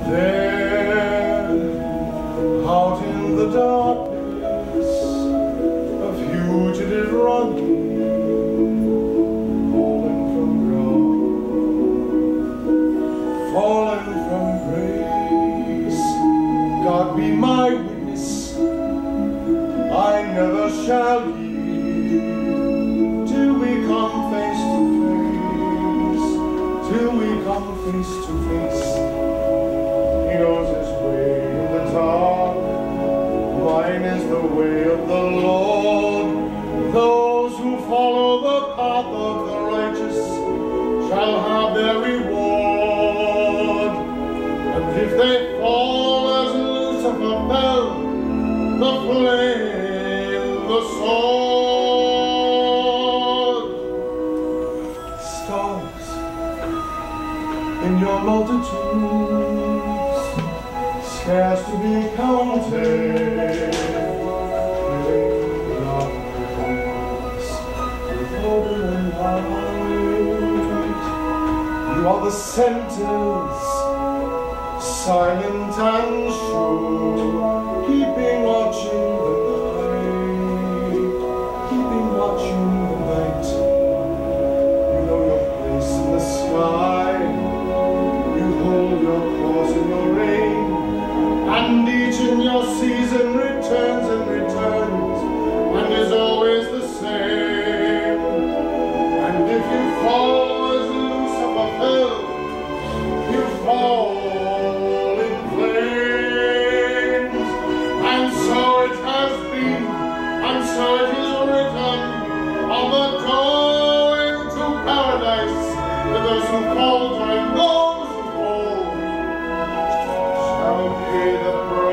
There, out in the darkness, a fugitive running, fallen from God, fallen from grace. God be my witness, I never shall yield till we come face to face, till we come face to face. He knows his way in the dark, mine is the way of the Lord. Those who follow the path of the righteous shall have their reward. And if they fall as Lucifer fell, the flame, the sword. Stars in your multitudes, scarce to be counted, living darkness with open and light. You are the centers, silent and sure, keeping watching the night, keeping watching the night. You know your place in the sky, you hold your course in your reign, and each in your season returns and returns, and is always the same. And if you fall as Lucifer fell, you fall in flames. And so it has been, and so it is written, on the door into paradise, to those who falter and those who fall shall pay the price.